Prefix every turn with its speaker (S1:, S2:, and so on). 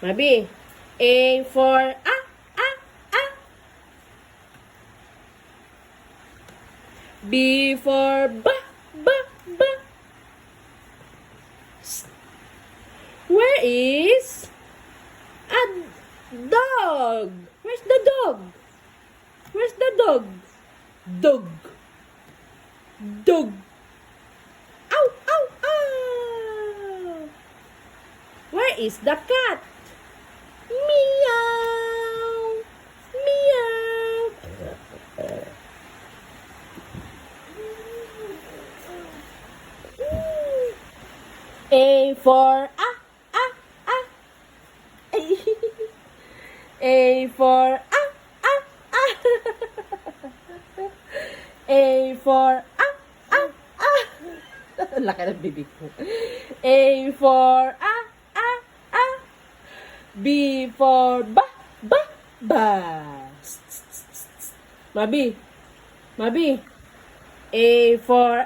S1: Mabi. A for ah, ah, ah. B for ba, ba, ba. Where is a dog? Where's the dog? Where's the dog? Dog. Dog. Ow, ow, ow. Where is the cat? Meow. Meow. A for ah, ah, ah. A for ah, ah, ah. A for ah, ah, ah. Laki ng bibig ko. A for ah, ah, ah. B for ba, ba, ba. Mabi. Mabi. A for